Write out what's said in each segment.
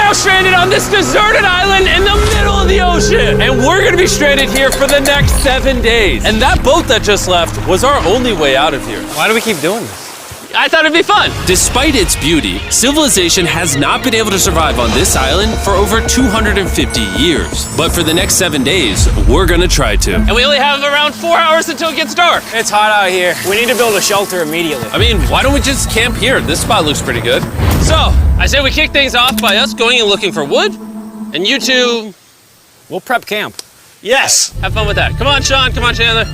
now stranded on this deserted island in the middle of the ocean. And we're gonna be stranded here for the next 7 days. And that boat that just left was our only way out of here. Why do we keep doing this? I thought it'd be fun. Despite its beauty, civilization has not been able to survive on this island for over 250 years. But for the next 7 days, we're gonna try to. And we only have around 4 hours until it gets dark. It's hot out here. We need to build a shelter immediately. I mean, why don't we just camp here? This spot looks pretty good. So, I say we kick things off by us going and looking for wood, and you two We'll prep camp. Yes. have fun with that. Come on, Sean. Come on, Chandler.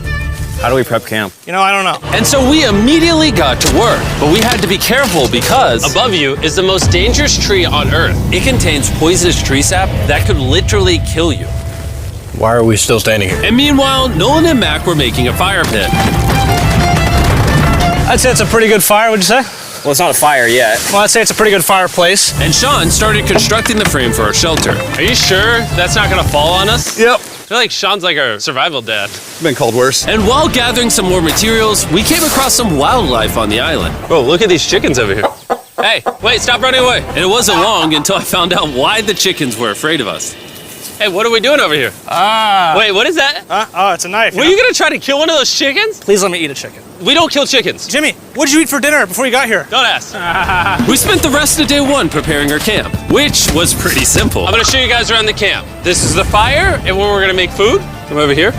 How do we prep camp? You know, I don't know. And so we immediately got to work, but we had to be careful because Above you is the most dangerous tree on Earth. it contains poisonous tree sap that could literally kill you. Why are we still standing here? And meanwhile, Nolan and Mac were making a fire pit. I'd say it's a pretty good fire, would you say? Well, it's not a fire yet. Well, I'd say it's a pretty good fireplace. And Sean started constructing the frame for our shelter. Are you sure that's not gonna fall on us? Yep. I feel like Sean's like our survival dad. Been called worse. And while gathering some more materials, we came across some wildlife on the island. Oh, look at these chickens over here. Hey, wait, stop running away. And it wasn't long until I found out why the chickens were afraid of us. Hey, what are we doing over here? Wait, what is that? Oh, it's a knife. Were you gonna try to kill one of those chickens? Please let me eat a chicken. We don't kill chickens. Jimmy, what did you eat for dinner before you got here? Don't ask. We spent the rest of day one preparing our camp, which was pretty simple. I'm gonna show you guys around the camp. This is the fire and where we're gonna make food. Come over here.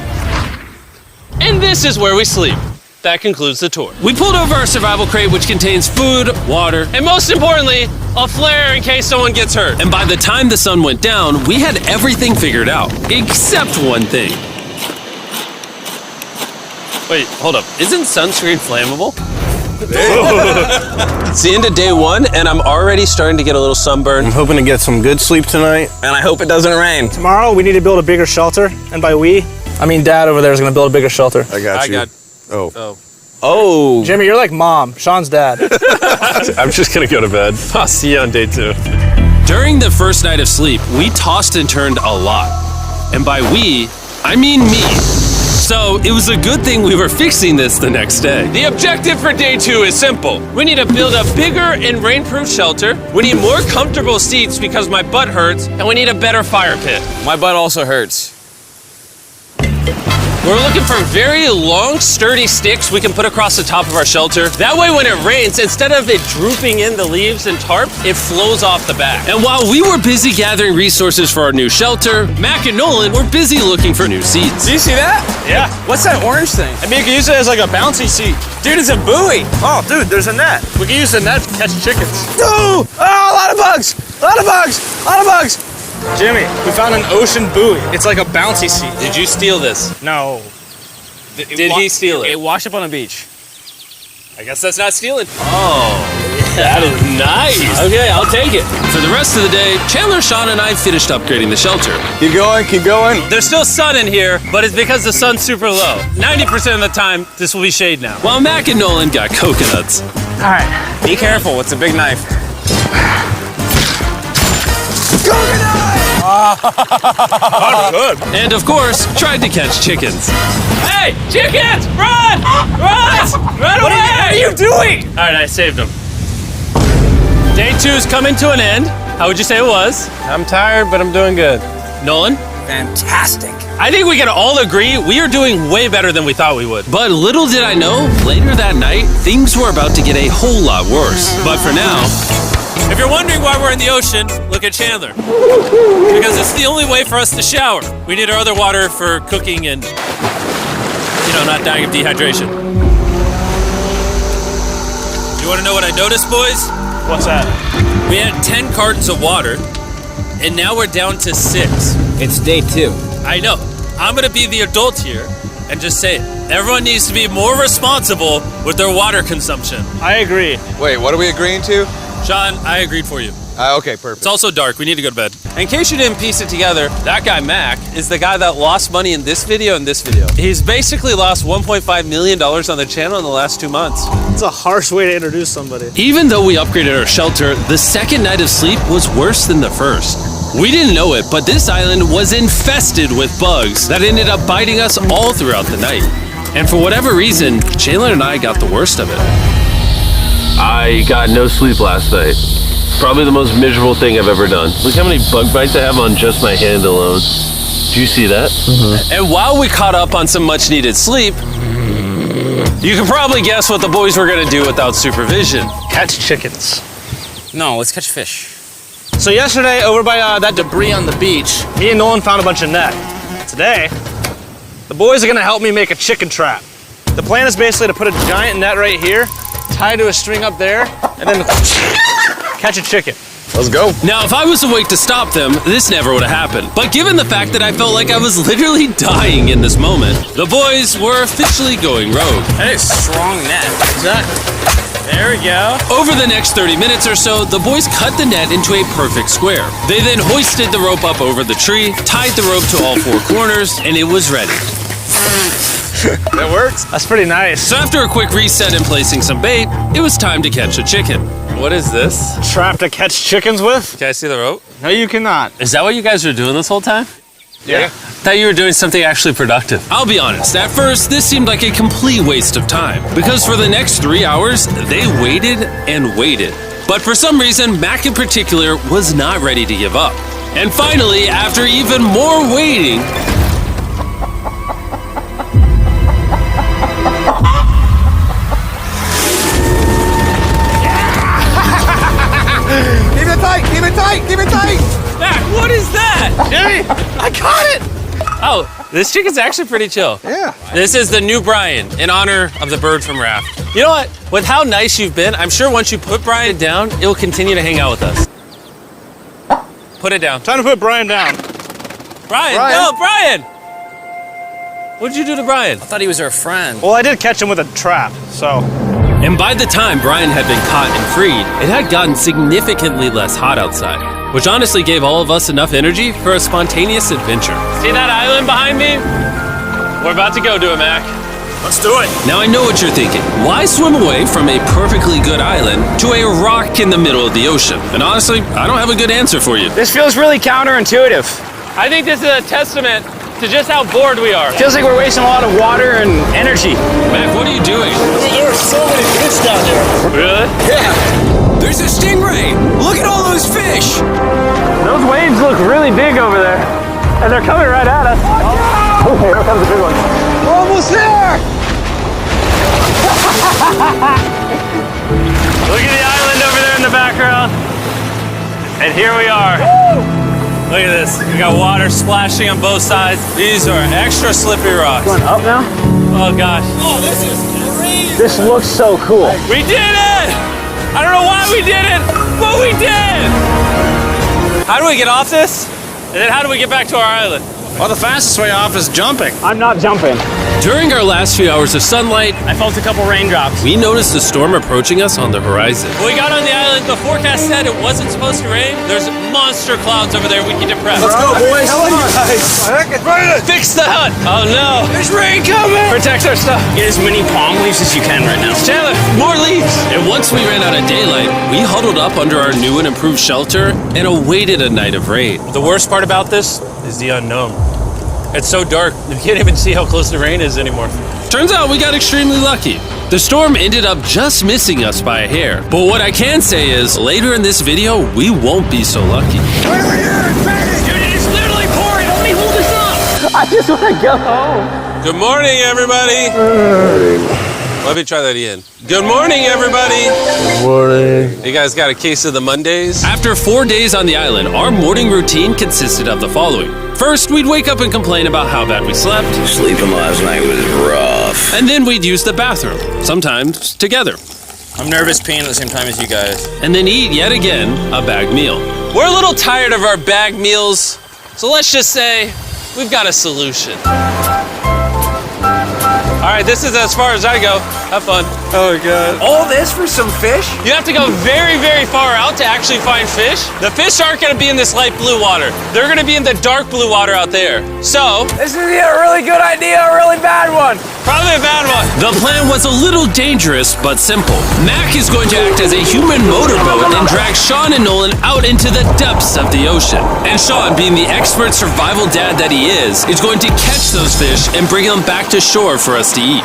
And this is where we sleep. That concludes the tour. We pulled over our survival crate, which contains food, water, And most importantly, a flare in case someone gets hurt. and by the time the sun went down, we had everything figured out, except one thing. Wait, hold up. Isn't sunscreen flammable? It's the end of day one, and I'm already starting to get a little sunburn. I'm hoping to get some good sleep tonight. And I hope it doesn't rain. Tomorrow, we need to build a bigger shelter. And by we, I mean Dad over there is going to build a bigger shelter. I got you. Oh. Oh. Jimmy, you're like Mom. Sean's dad. I'm just gonna go to bed. I'll see you on day 2. During the first night of sleep, we tossed and turned a lot. And by we, I mean me. So it was a good thing we were fixing this the next day. The objective for day 2 is simple. We need to build a bigger and rainproof shelter. We need more comfortable seats because my butt hurts, and we need a better fire pit. My butt also hurts. We're looking for very long, sturdy sticks we can put across the top of our shelter. That way when it rains, instead of it drooping in the leaves and tarp, it flows off the back. And while we were busy gathering resources for our new shelter, Mac and Nolan were busy looking for new seats. Do you see that? Yeah. What's that orange thing? I mean, you can use it as like a bouncy seat. Dude, it's a buoy. Oh, dude, there's a net. We can use the net to catch chickens. Ooh! Oh, a lot of bugs! A lot of bugs! A lot of bugs! Jimmy, we found an ocean buoy. It's like a bouncy seat. Did you steal this? No. Did he steal it? It washed up on the beach. I guess that's not stealing. Oh, that is nice. Okay, I'll take it. For the rest of the day, Chandler, Sean, and I finished upgrading the shelter. Keep going, keep going. There's still sun in here, but it's because the sun's super low. 90% of the time, this will be shade now. While Mac and Nolan got coconuts. All right. Be careful, it's a big knife. And of course, tried to catch chickens. Hey, chickens, run! Run! Run away! What are you doing? All right, I saved them. Day 2 is coming to an end. How would you say it was? I'm tired, but I'm doing good. Nolan? Fantastic. I think we can all agree we are doing way better than we thought we would. But little did I know, later that night, things were about to get a whole lot worse. But for now, If you're wondering why we're in the ocean, look at Chandler. Because it's the only way for us to shower. We need our other water for cooking and, not dying of dehydration. You want to know what I noticed, boys? What's that? We had 10 cartons of water, and now we're down to 6. It's day 2. I know. I'm going to be the adult here and just say it. Everyone needs to be more responsible with their water consumption. I agree. Wait, what are we agreeing to? Sean, I agreed for you. Okay, perfect. It's also dark. We need to go to bed. In case you didn't piece it together, that guy, Mac, is the guy that lost money in this video and this video. He's basically lost $1.5 million on the channel in the last 2 months. It's a harsh way to introduce somebody. even though we upgraded our shelter, the second night of sleep was worse than the first. We didn't know it, but this island was infested with bugs that ended up biting us all throughout the night. And for whatever reason, Chandler and I got the worst of it. I got no sleep last night. probably the most miserable thing I've ever done. Look how many bug bites I have on just my hand alone. Do you see that? And while we caught up on some much needed sleep, you can probably guess what the boys were gonna do without supervision. Catch chickens. No, let's catch fish. So yesterday, over by that debris on the beach, me and Nolan found a bunch of net. Today, the boys are gonna help me make a chicken trap. The plan is basically to put a giant net right here, tie to a string up there, and then catch a chicken. Let's go. Now, if I was awake to stop them, this never would have happened. But given the fact that I felt like I was literally dying in this moment, the boys were officially going rogue. That is strong net. Exactly. There we go. Over the next 30 minutes or so, the boys cut the net into a perfect square. They then hoisted the rope up over the tree, tied the rope to all four corners, and it was ready. That works. That's pretty nice. So after a quick reset and placing some bait, it was time to catch a chicken. What is this? Trap to catch chickens with? Can I see the rope? No, you cannot. Is that what you guys were doing this whole time? Yeah. Thought you were doing something actually productive. I'll be honest, at first, this seemed like a complete waste of time. Because for the next 3 hours, they waited and waited. But for some reason, Mac in particular was not ready to give up. And finally, after even more waiting, Keep it tight, keep it tight, keep it tight. Mac, what is that? Jimmy, I caught it! Oh, this chicken's actually pretty chill. Yeah. This is the new Brian in honor of the bird from Raft. You know what? With how nice you've been, I'm sure once you put Brian down, it will continue to hang out with us. Put it down. Time to put Brian down. Brian, Brian. no, Brian! What'd you do to Brian? I thought he was our friend. Well, I did catch him with a trap, so. and by the time Brian had been caught and freed, it had gotten significantly less hot outside, which honestly gave all of us enough energy for a spontaneous adventure. See that island behind me? We're about to go to it, Mac. Let's do it. Now I know what you're thinking. Why swim away from a perfectly good island to a rock in the middle of the ocean? And honestly, I don't have a good answer for you. This feels really counterintuitive. I think this is a testament to just how bored we are. Feels like we're wasting a lot of water and energy. Mac, what are you doing? There are so many fish down there. Really? There's a stingray. Look at all those fish. Those waves look really big over there, and they're coming right at us. Oh, here comes the big one. We're almost there. Look at the island over there in the background. And here we are. Look at this. We got water splashing on both sides. These are extra slippery rocks. Going up now? Oh gosh. This looks so cool. We did it! I don't know why we did it, but we did! How do we get off this? And then how do we get back to our island? Well, the fastest way off is jumping. I'm not jumping. During our last few hours of sunlight, I felt a couple raindrops. we noticed a storm approaching us on the horizon. When we got on the island, the forecast said it wasn't supposed to rain. There's monster clouds over there we need to prep. Let's go, boys. Fix the hut! Oh no! There's rain coming. Protect our stuff. Get as many palm leaves as you can right now. Chandler, more leaves! And once we ran out of daylight, we huddled up under our new and improved shelter and awaited a night of rain. The worst part about this is the unknown. It's so dark, you can't even see how close the rain is anymore. Turns out we got extremely lucky. The storm ended up just missing us by a hair. But what I can say is, later in this video, we won't be so lucky. Dude, it is literally pouring! Let me hold this up! I just want to go home. Good morning, everybody! Let me try that again. Good morning, everybody! Good morning. You guys got a case of the Mondays? After 4 days on the island, our morning routine consisted of the following. First, we'd wake up and complain about how bad we slept. Sleeping last night was rough. And then we'd use the bathroom, sometimes together. I'm nervous peeing at the same time as you guys. And then eat yet again a bagged meal. We're a little tired of our bag meals, so let's just say we've got a solution. All right, this is as far as I go. Have fun. Oh god. All this for some fish? You have to go very, very far out to actually find fish. The fish aren't gonna be in this light blue water. They're gonna be in the dark blue water out there. So, This is either a really good idea or a really bad one. probably a bad one. The plan was a little dangerous, but simple. Mac is going to act as a human motorboat and drag Sean and Nolan out into the depths of the ocean. And Sean, being the expert survival dad that he is going to catch those fish and bring them back to shore for us to eat.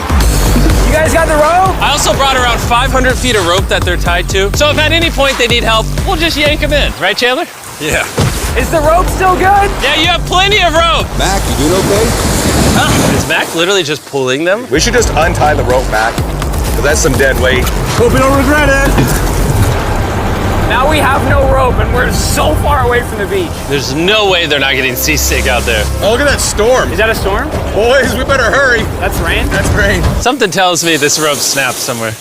You guys got the rope? I also brought around 500 feet of rope that they're tied to. So if at any point they need help, we'll just yank them in. Right, Chandler? Yeah. Is the rope still good? Yeah, you have plenty of rope. Mac, you doing okay? Is Mac literally just pulling them? We should just untie the rope, Mac. Because that's some dead weight. Hope you don't regret it. Now we have no rope and we're so far away from the beach. There's no way they're not getting seasick out there. Oh, look at that storm. Is that a storm? Boys, we better hurry. That's rain? That's rain. Something tells me this rope snapped somewhere.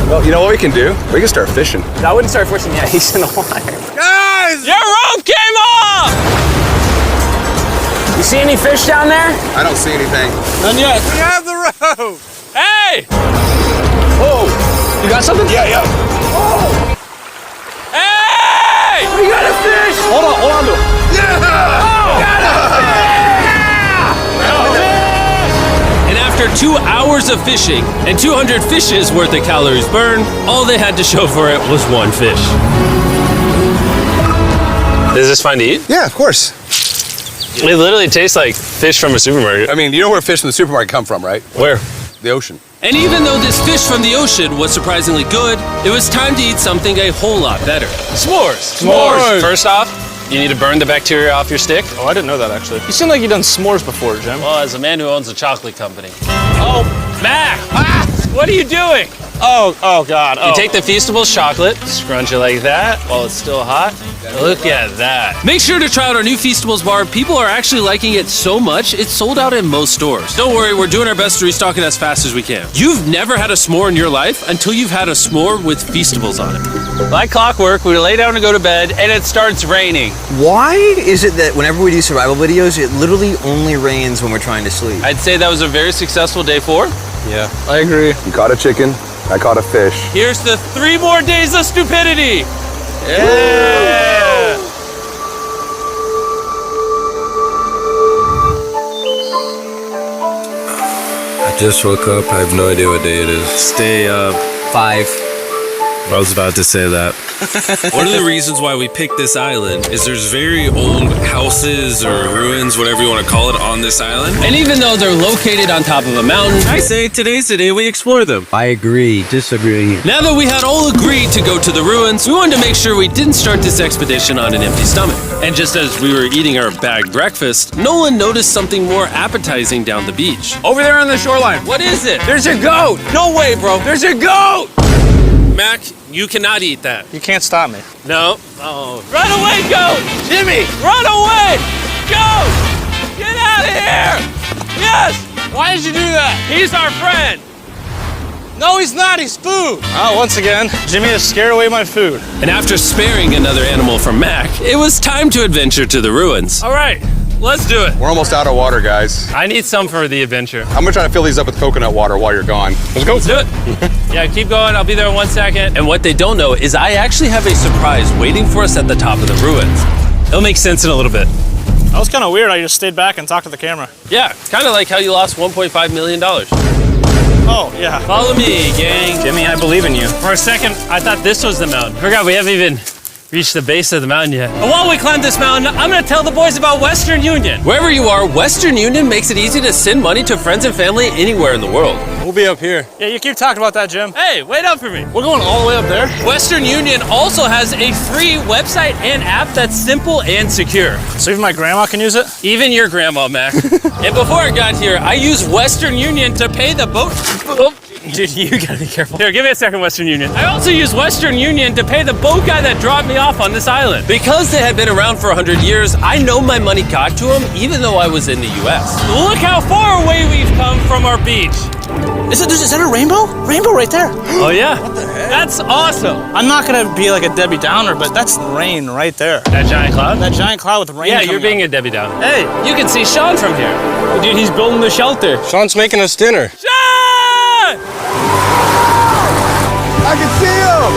Well, you know what we can do? We can start fishing. I wouldn't start fishing yet. He's in the water. Guys! Your rope came off! You see any fish down there? I don't see anything. None yet. We have the rope. Hey! Oh, You got something? yeah. Hey! We got a fish! Hold on to it. And after 2 hours of fishing and 200 fishes worth of calories burned, all they had to show for it was one fish. Is this fine to eat? Yeah, of course. It literally tastes like fish from a supermarket. I mean, you know where fish from the supermarket come from, right? Where? The ocean. And even though this fish from the ocean was surprisingly good, it was time to eat something a whole lot better. S'mores. S'mores. First off, you need to burn the bacteria off your stick. Oh, I didn't know that actually. You seem like you've done s'mores before, Jim. Well, as a man who owns a chocolate company. Oh, Mac! What are you doing? Oh God. You take the Feastables chocolate, scrunch it like that while it's still hot. Look at that. Make sure to try out our new Feastables bar. People are actually liking it so much, it's sold out in most stores. Don't worry, we're doing our best to restock it as fast as we can. You've never had a s'more in your life until you've had a s'more with Feastables on it. Like clockwork, we lay down to go to bed and it starts raining. Why is it that whenever we do survival videos, it literally only rains when we're trying to sleep? I'd say that was a very successful day 4. Yeah. I agree. You caught a chicken. I caught a fish. Here's the 3 more days of stupidity. Yeah. I just woke up. I have no idea what day it is. Stay up. 5. I was about to say that. One of the reasons why we picked this island is there's very old houses or ruins, whatever you want to call it, on this island. And even though they're located on top of a mountain, I say today's the day we explore them. I agree. Disagree. Now that we had all agreed to go to the ruins, we wanted to make sure we didn't start this expedition on an empty stomach. And just as we were eating our bagged breakfast, Nolan noticed something more appetizing down the beach. Over there on the shoreline. What is it? There's a goat. No way, bro. There's a goat. Mac, you cannot eat that. You can't stop me. No. Oh. Run away, goat! Jimmy! Run away! Goat! Get out of here! Yes! Why did you do that? He's our friend! No, he's not. He's food. Oh, once again, Jimmy has scared away my food. And after sparing another animal from Mac, it was time to adventure to the ruins. All right, let's do it. We're almost out of water, guys. I need some for the adventure. I'm gonna try to fill these up with coconut water while you're gone. Let's go. Let's do it. Yeah, keep going. I'll be there in 1 second. And what they don't know is I actually have a surprise waiting for us at the top of the ruins. It'll make sense in a little bit. That was kind of weird. I just stayed back and talked to the camera. Yeah, kind of like how you lost $1.5 million. Oh, yeah. Follow me, gang. Jimmy, I believe in you. For a second, I thought this was the mountain. Forgot we haven't even reached the base of the mountain yet. And while we climb this mountain, I'm gonna tell the boys about Western Union. Wherever you are, Western Union makes it easy to send money to friends and family anywhere in the world. We'll be up here. Yeah, you keep talking about that, Jim. Hey, wait up for me. We're going all the way up there? Western Union also has a free website and app that's simple and secure. So even my grandma can use it? Even your grandma, Mac. And before I got here, I used Western Union to pay the boat. Oh, dude, you gotta be careful. Here, give me a second, Western Union. I also used Western Union to pay the boat guy that dropped me off on this island. Because they had been around for 100 years, I know my money got to them even though I was in the US. Look how far away we've come from our beach. Is that a rainbow? Rainbow right there. Oh yeah? What the heck? That's awesome. I'm not gonna be like a Debbie Downer, but that's rain right there. That giant cloud? That giant cloud with rain. Yeah, you're being a Debbie Downer. Hey, you can see Sean from here. Dude, he's building the shelter. Sean's making us dinner. Sean! I can see him.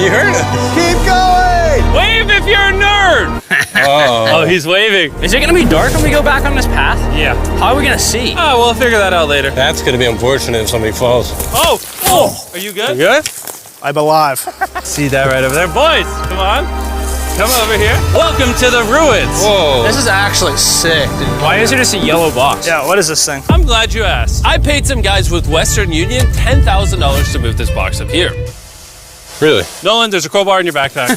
You heard it. Keep going. Wave if you're a nerd. Oh, he's waving. Is it gonna be dark when we go back on this path? Yeah. How are we gonna see? Oh, we'll figure that out later. That's gonna be unfortunate if somebody falls. Oh, are you good? Good? I'm alive. See that right over there? Boys, come on. Come over here. Welcome to the ruins. Whoa. This is actually sick, dude. Why is it just a yellow box? Yeah, what is this thing? I'm glad you asked. I paid some guys with Western Union $10,000 to move this box up here. Really? Nolan, there's a crowbar in your backpack.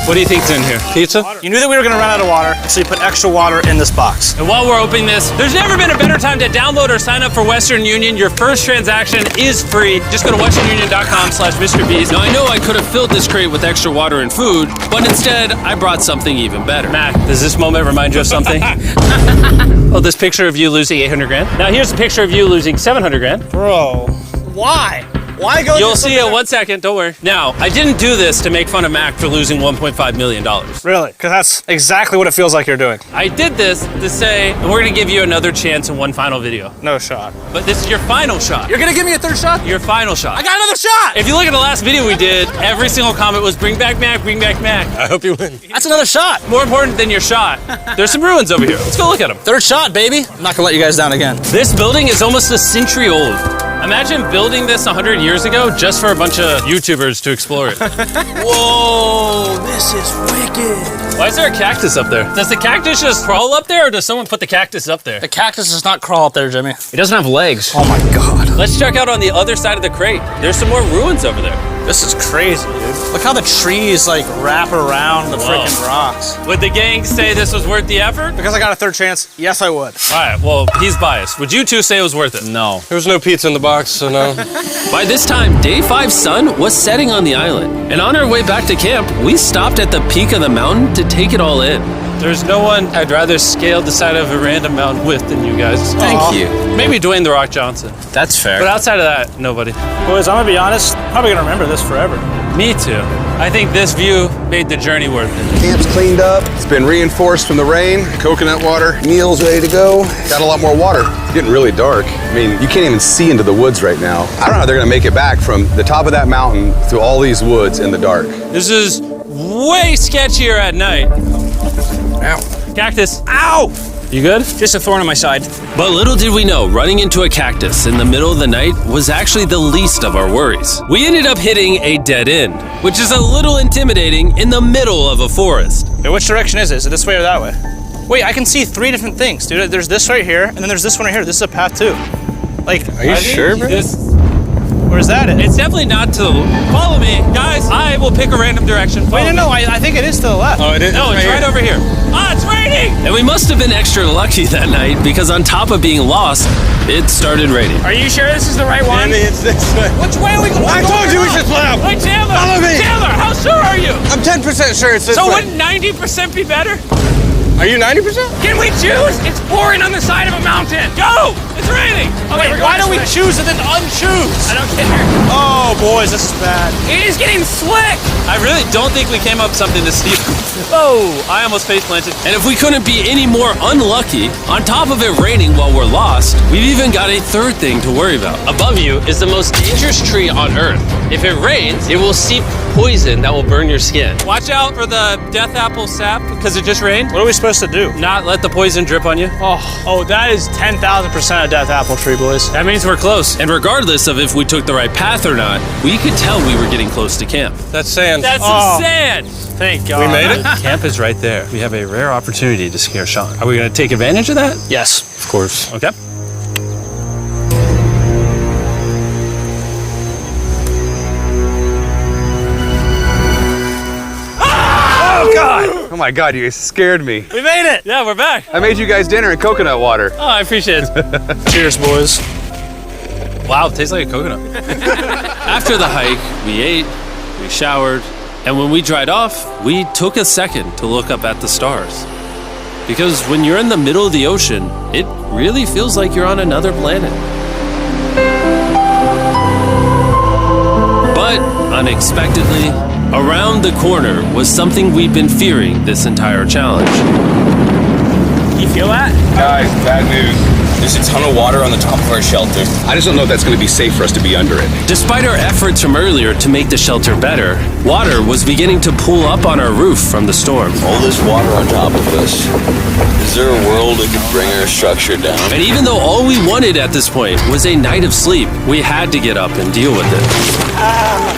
What do you think's in here? Pizza? You knew that we were gonna run out of water, so you put extra water in this box. And while we're opening this, there's never been a better time to download or sign up for Western Union. Your first transaction is free. Just go to westernunion.com/MrBeast. Now, I know I could have filled this crate with extra water and food, but instead, I brought something even better. Matt, does this moment remind you of something? Oh, this picture of you losing 800 grand? Now, here's a picture of you losing 700 grand. Bro, why? Why go? You'll see it 1 second, don't worry. Now, I didn't do this to make fun of Mac for losing $1.5 million. Really? Because that's exactly what it feels like you're doing. I did this to say, we're gonna give you another chance in one final video. No shot. But this is your final shot. You're gonna give me a third shot? Your final shot. I got another shot! If you look at the last video we did, every single comment was bring back Mac, bring back Mac. I hope you win. That's another shot. More important than your shot, there's some ruins over here. Let's go look at them. Third shot, baby. I'm not gonna let you guys down again. This building is almost a century old. Imagine building this 100 years ago just for a bunch of YouTubers to explore it. Whoa, this is wicked. Why is there a cactus up there? Does the cactus just crawl up there, or does someone put the cactus up there? The cactus does not crawl up there, Jimmy. It doesn't have legs. Oh my God. Let's check out on the other side of the crate. There's some more ruins over there. This is crazy, dude. Look how the trees like wrap around the freaking rocks. Would the gang say this was worth the effort? Because I got a third chance, yes I would. All right, well, he's biased. Would you two say it was worth it? No. There was no pizza in the box, so no. By this time, Day 5's sun was setting on the island. And on our way back to camp, we stopped at the peak of the mountain to take it all in. There's no one I'd rather scale the side of a random mountain with than you guys. Thank you. Maybe Dwayne The Rock Johnson. That's fair. But outside of that, nobody. Boys, I'm gonna be honest, I'm probably gonna remember this forever. Me too. I think this view made the journey worth it. Camp's cleaned up. It's been reinforced from the rain. Coconut water. Meal's ready to go. Got a lot more water. It's getting really dark. I mean, you can't even see into the woods right now. I don't know how they're gonna make it back from the top of that mountain through all these woods in the dark. This is way sketchier at night. Ow. Cactus. Ow! You good? Just a thorn on my side. But little did we know, running into a cactus in the middle of the night was actually the least of our worries. We ended up hitting a dead end, which is a little intimidating in the middle of a forest. Wait, which direction is it? Is it this way or that way? Wait, I can see 3 different things, dude. There's this right here, and then there's this one right here. This is a path too. Like, Are you sure, bro? where's that at? It's definitely not to follow me. Guys, I will pick a random direction. Wait, Follow no, me. I think it is to the left. Oh, it is? No, it's right over here. Ah, it's raining! And we must have been extra lucky that night because on top of being lost, it started raining. Are you sure this is the right one? It's this way. Which way are we going? I told you we should split up. Wait, Chandler! Follow me. Chandler, how sure are you? I'm 10% sure it's this So way. wouldn't 90% be better? Are you 90%? Can we choose? It's pouring on the side of a mountain. Go! It's raining! Okay, Wait, why don't we choose and then unchoose? I don't care. Oh, boys, this is bad. It is getting slick! I really don't think we came up with something to steal. Oh, I almost face planted. And if we couldn't be any more unlucky, on top of it raining while we're lost, we've even got a third thing to worry about. Above you is the most dangerous tree on Earth. If it rains, it will seep poison that will burn your skin. Watch out for the death apple sap because it just rained. What are we supposed to do? Not let the poison drip on you. Oh, that is 10,000% a death apple tree, boys. That means we're close. And regardless of if we took the right path or not, we could tell we were getting close to camp. That's sand. That's some sand. Thank God. We made it? Camp is right there. We have a rare opportunity to scare Sean. Are we going to take advantage of that? Yes. Of course. Okay. Oh, God. Oh my God, you guys scared me. We made it. Yeah, we're back. I made you guys dinner in coconut water. Oh, I appreciate it. Cheers, boys. Wow, it tastes like a coconut. After the hike, we ate, we showered, and when we dried off, we took a second to look up at the stars. Because when you're in the middle of the ocean, it really feels like you're on another planet. But unexpectedly, around the corner was something we've been fearing this entire challenge. You feel that? Guys, bad news. There's a ton of water on the top of our shelter. I just don't know if that's going to be safe for us to be under it. Despite our efforts from earlier to make the shelter better, water was beginning to pool up on our roof from the storm. All this water on top of us. Is there a world that could bring our structure down? And even though all we wanted at this point was a night of sleep, we had to get up and deal with it.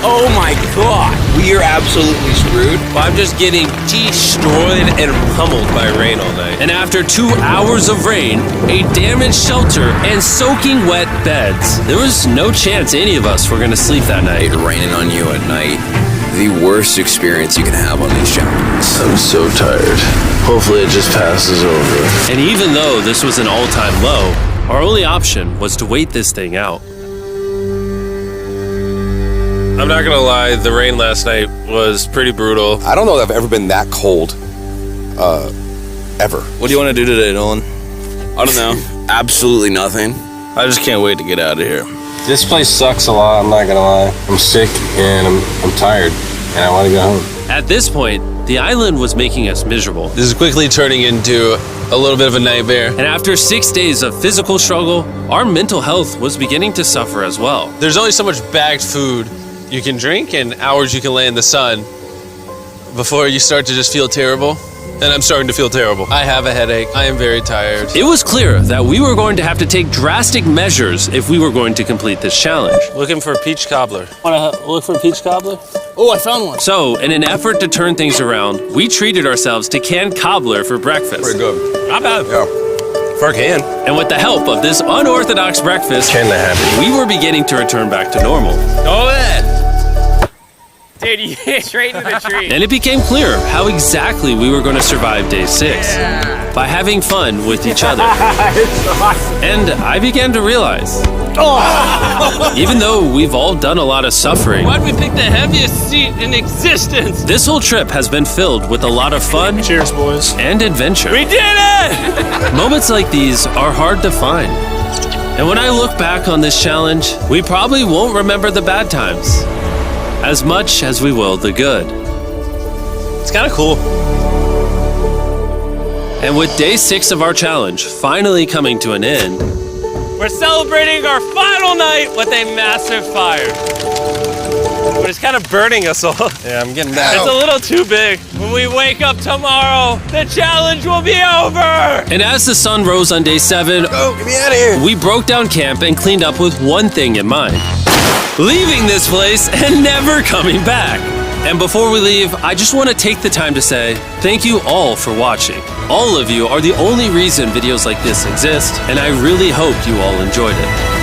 Oh my god! We are absolutely screwed. I'm just getting destroyed and pummeled by rain all night. And after 2 hours of rain, a damaged shelter, and soaking wet beds, there was no chance any of us were going to sleep that night. Raining on you at night. The worst experience you can have on these challenges. I'm so tired. Hopefully it just passes over. And even though this was an all-time low, our only option was to wait this thing out. I'm not gonna lie, the rain last night was pretty brutal. I don't know that I've ever been that cold, ever. What do you want to do today, Nolan? I don't know. Absolutely nothing. I just can't wait to get out of here. This place sucks a lot, I'm not gonna lie. I'm sick and I'm tired and I want to go home. At this point, the island was making us miserable. This is quickly turning into a little bit of a nightmare. And after 6 days of physical struggle, our mental health was beginning to suffer as well. There's only so much bagged food you can drink and hours you can lay in the sun before you start to just feel terrible. And I'm starting to feel terrible. I have a headache. I am very tired. It was clear that we were going to have to take drastic measures if we were going to complete this challenge. Looking for a peach cobbler. Want to look for a peach cobbler? Oh, I found one. So, in an effort to turn things around, we treated ourselves to canned cobbler for breakfast. Pretty good. Not bad. Yeah. For a can. And with the help of this unorthodox breakfast, Can that happen? we were beginning to return back to normal. Go ahead. Dude, you hit straight into the tree. And it became clear how exactly we were going to survive day 6. By having fun with each other. And I began to realize, even though we've all done a lot of suffering, Why'd we pick the heaviest seat in existence? this whole trip has been filled with a lot of fun Cheers, boys. and adventure. We did it! Moments like these are hard to find. And when I look back on this challenge, we probably won't remember the bad times as much as we will the good. It's kind of cool. And with day 6 of our challenge finally coming to an end, We're celebrating our final night with a massive fire. But it's kind of burning us all. Yeah, I'm getting that. It's a little too big. When we wake up tomorrow, the challenge will be over! and as the sun rose on day 7, Oh, get me out of here. we broke down camp and cleaned up with one thing in mind: leaving this place and never coming back. And before we leave, I just want to take the time to say thank you all for watching. All of you are the only reason videos like this exist, and I really hope you all enjoyed it.